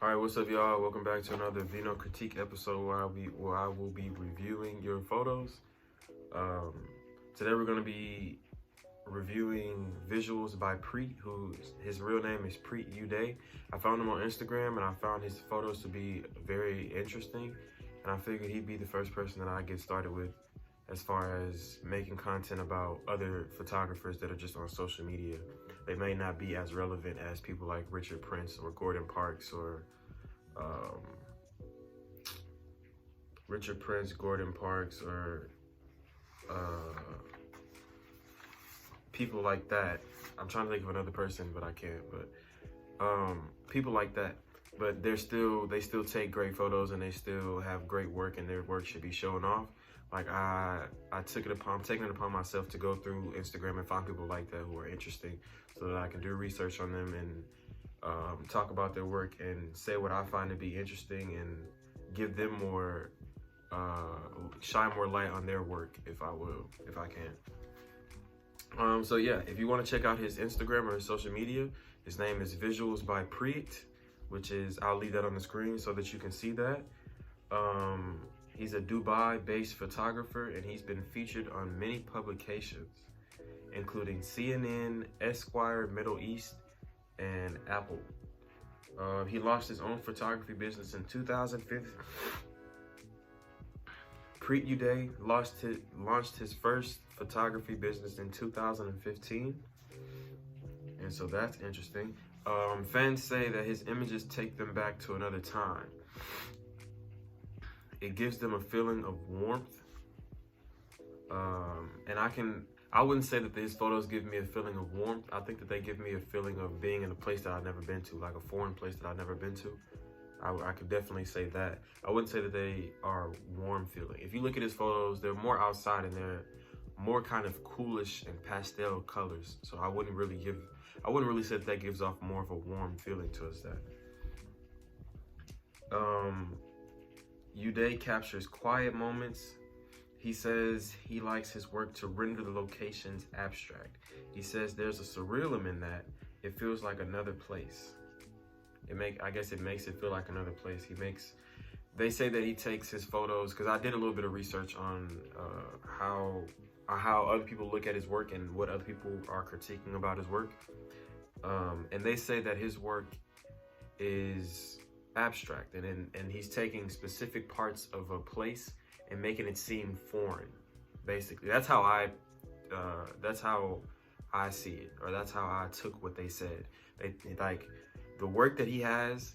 All right, what's up, y'all? Welcome back to another Venocritique episode where I will be reviewing your photos. Um, Today we're going to be reviewing visuals by Preet, his real name is Preet Uday. I found him on Instagram and I found his photos to be very interesting, and I figured he'd be the first person that I get started with as far as making content about other photographers that are just on social media. They may not be as relevant as people like Richard Prince or Gordon Parks or Gordon Parks, or people like that. I'm trying to think of another person, but I can't. But people like that. But they still take great photos and they still have great work, and their work should be shown off. Like I'm taking it upon myself to go through Instagram and find people like that who are interesting, so that I can do research on them and talk about their work and say what I find to be interesting and give them more, shine more light on their work if I can. So yeah, if you want to check out his Instagram or his social media, his name is Visuals by Preet, which is, I'll leave that on the screen so that you can see that. He's a Dubai-based photographer, and he's been featured on many publications, including CNN, Esquire, Middle East, and Apple. He launched his own photography business in 2015. Preet Uday launched his first photography business in 2015, and so that's interesting. Fans say that his images take them back to another time. It gives them a feeling of warmth, and I wouldn't say that these photos give me a feeling of warmth. I think that they give me a feeling of being in a place that I've never been to, like a foreign place that I've never been to. I could definitely say that. I wouldn't say that they are warm feeling. If you look at his photos, they're more outside and they're more kind of coolish and pastel colors. So I wouldn't really say that gives off more of a warm feeling to us. Uday captures quiet moments. He says he likes his work to render the locations abstract. He says there's a surrealism in that. It feels like another place. I guess it makes it feel like another place. They say that he takes his photos, because I did a little bit of research on how other people look at his work and what other people are critiquing about his work. And they say that his work is abstract, and he's taking specific parts of a place and making it seem foreign. Basically, that's how I see it, or that's how I took what they said. They like the work that he has.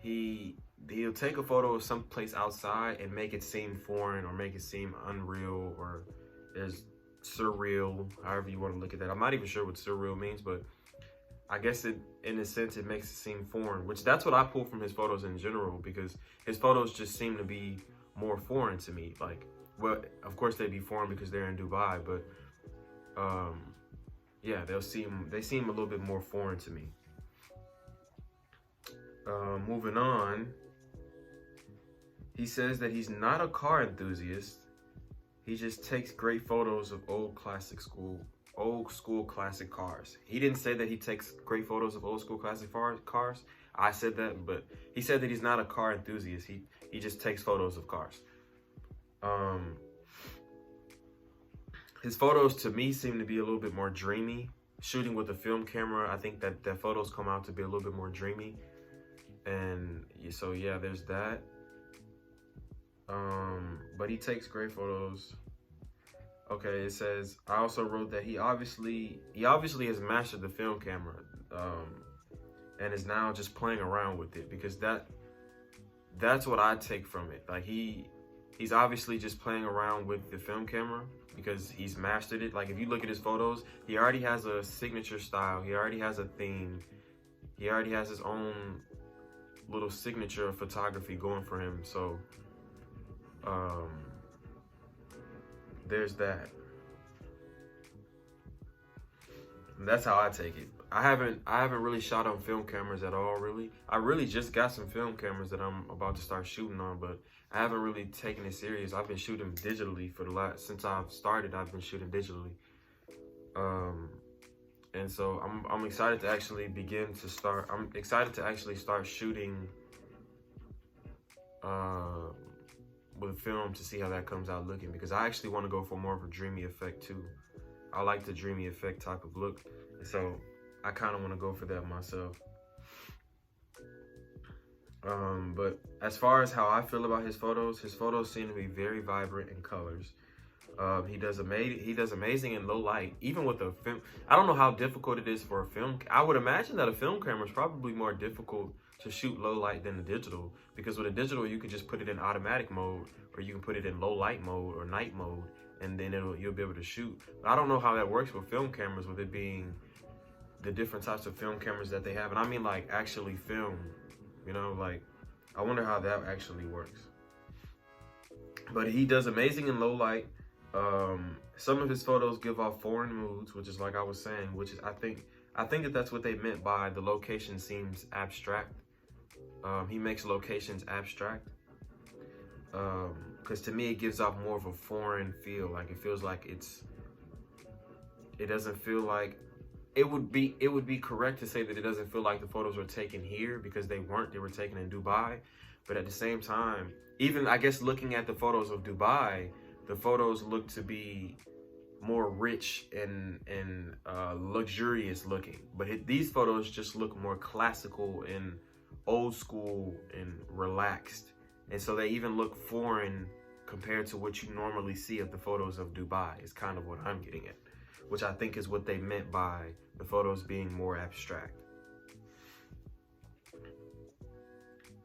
He'll take a photo of some place outside and make it seem foreign, or make it seem unreal, or there's surreal, however you want to look at that. I'm not even sure what surreal means, but I guess in a sense, it makes it seem foreign, which that's what I pull from his photos in general, because his photos just seem to be more foreign to me. Like, well, of course they'd be foreign because they're in Dubai, but yeah, they seem a little bit more foreign to me. Moving on, he says that he's not a car enthusiast. He just takes great photos of old school classic cars. He didn't say that he takes great photos of old school classic cars. I said that, but he said that he's not a car enthusiast. He just takes photos of cars. His photos to me seem to be a little bit more dreamy. Shooting with a film camera, I think that photos come out to be a little bit more dreamy. And so yeah, there's that. But he takes great photos. Okay, it says, I also wrote that he obviously has mastered the film camera, and is now just playing around with it, because that's what I take from it. Like he's obviously just playing around with the film camera because he's mastered it. Like if you look at his photos, he already has a signature style. He already has a theme. He already has his own little signature of photography going for him. So there's that. And that's how I take it. I haven't really shot on film cameras at all, really. I really just got some film cameras that I'm about to start shooting on, but I haven't really taken it serious. I've been shooting digitally since I've started. I've been shooting digitally. And so I'm excited to actually begin to start. I'm excited to actually start shooting with film to see how that comes out looking, because I actually want to go for more of a dreamy effect too. I like the dreamy effect type of look, and so I kind of want to go for that myself. But as far as how I feel about his photos seem to be very vibrant in colors. He does amazing in low light, even with a film. I don't know how difficult it is for a film. I would imagine that a film camera is probably more difficult to shoot low light than a digital, because with a digital you could just put it in automatic mode, or you can put it in low light mode or night mode, and then you'll be able to shoot. But I don't know how that works with film cameras, with it being the different types of film cameras that they have, and I mean like actually film. You know, like I wonder how that actually works. But he does amazing in low light. Some of his photos give off foreign moods, which is like I was saying, which is I think that's what they meant by the location seems abstract. He makes locations abstract, because to me it gives off more of a foreign feel. Like it feels like it doesn't feel like it would be correct to say that it doesn't feel like the photos were taken here, because they weren't. They were taken in Dubai. But at the same time, even I guess looking at the photos of Dubai, the photos look to be more rich and luxurious looking. But these photos just look more classical and old school and relaxed. And so they even look foreign compared to what you normally see of the photos of Dubai, is kind of what I'm getting at, which I think is what they meant by the photos being more abstract.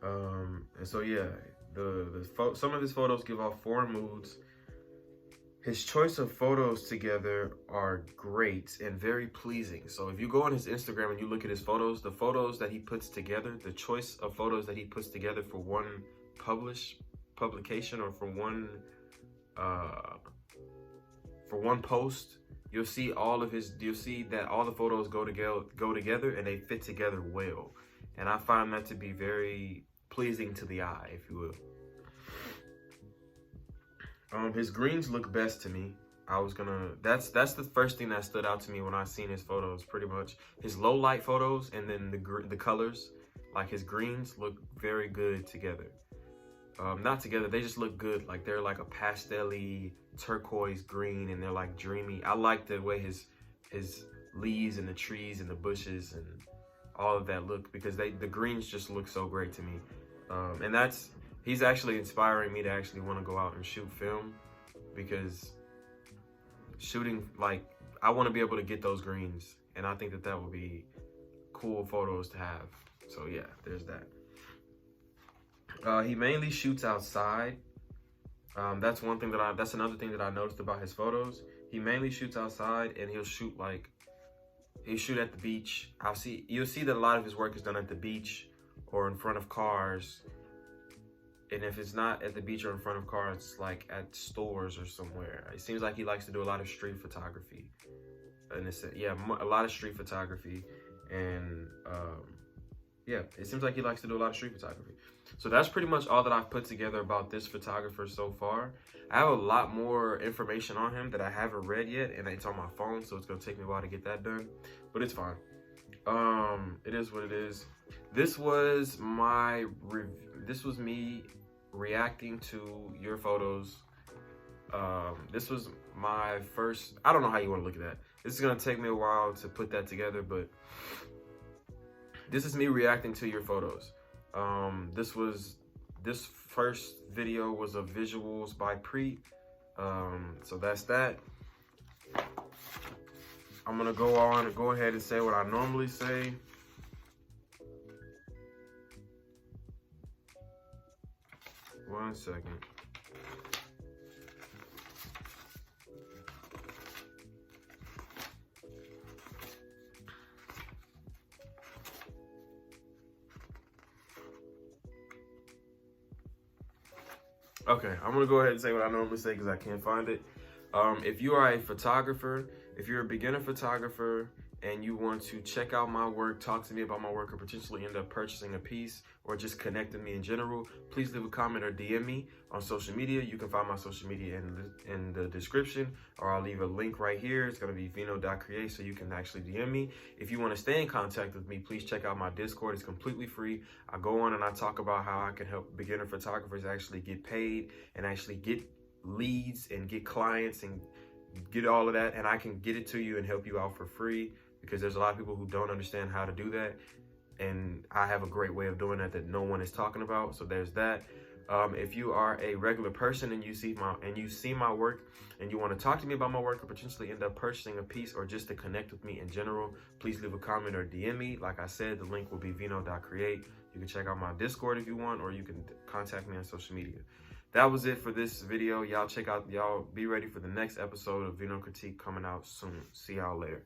And so yeah, some of his photos give off foreign moods. His choice of photos together are great and very pleasing. So if you go on his Instagram and you look at his photos, the photos that he puts together, the choice of photos that he puts together for one publication, or for one post, you'll see that all the photos go together and they fit together well. And I find that to be very pleasing to the eye, if you will. His greens look best to me. That's the first thing that stood out to me when I seen his photos, pretty much. His low light photos, and then the colors, like his greens look very good together. Not together, they just look good. Like they're like a pastel-y turquoise green, and they're like dreamy. I like the way his leaves and the trees and the bushes and all of that look, because the greens just look so great to me. And he's actually inspiring me to actually want to go out and shoot film, because shooting, like, I want to be able to get those greens, and I think that would be cool photos to have. So yeah, there's that. He mainly shoots outside. That's another thing that I noticed about his photos. He mainly shoots outside, and he'll shoot at the beach. You'll see that a lot of his work is done at the beach or in front of cars. And if it's not at the beach or in front of cars, it's like at stores or somewhere. It seems like he likes to do a lot of street photography. And a lot of street photography. And yeah, it seems like he likes to do a lot of street photography. So that's pretty much all that I've put together about this photographer so far. I have a lot more information on him that I haven't read yet, and it's on my phone, so it's gonna take me a while to get that done, but it's fine. It is what it is. This was me reacting to your photos. This was my first, I don't know how you want to look at that. This is gonna take me a while to put that together, but this is me reacting to your photos. This first video was of visuals by Preet. So that's that. I'm gonna go ahead and say what I normally say. One second. Okay, I'm gonna go ahead and say what I normally say because I can't find it. If you are a photographer, if you're a beginner photographer and you want to check out my work, talk to me about my work, or potentially end up purchasing a piece or just connect with me in general, please leave a comment or DM me on social media. You can find my social media in the description, or I'll leave a link right here. It's going to be veno.create, so you can actually DM me. If you want to stay in contact with me, please check out my Discord. It's completely free. I go on and I talk about how I can help beginner photographers actually get paid and actually get leads and get clients and get all of that, and I can get it to you and help you out for free, because there's a lot of people who don't understand how to do that, and I have a great way of doing that no one is talking about. So there's that. If you are a regular person and you see my work and you want to talk to me about my work or potentially end up purchasing a piece or just to connect with me in general, please leave a comment or DM me. Like I said, the link will be veno.create. You can check out my Discord if you want, or you can contact me on social media. That was it for this video. Y'all be ready for the next episode of Venocritique coming out soon. See y'all later.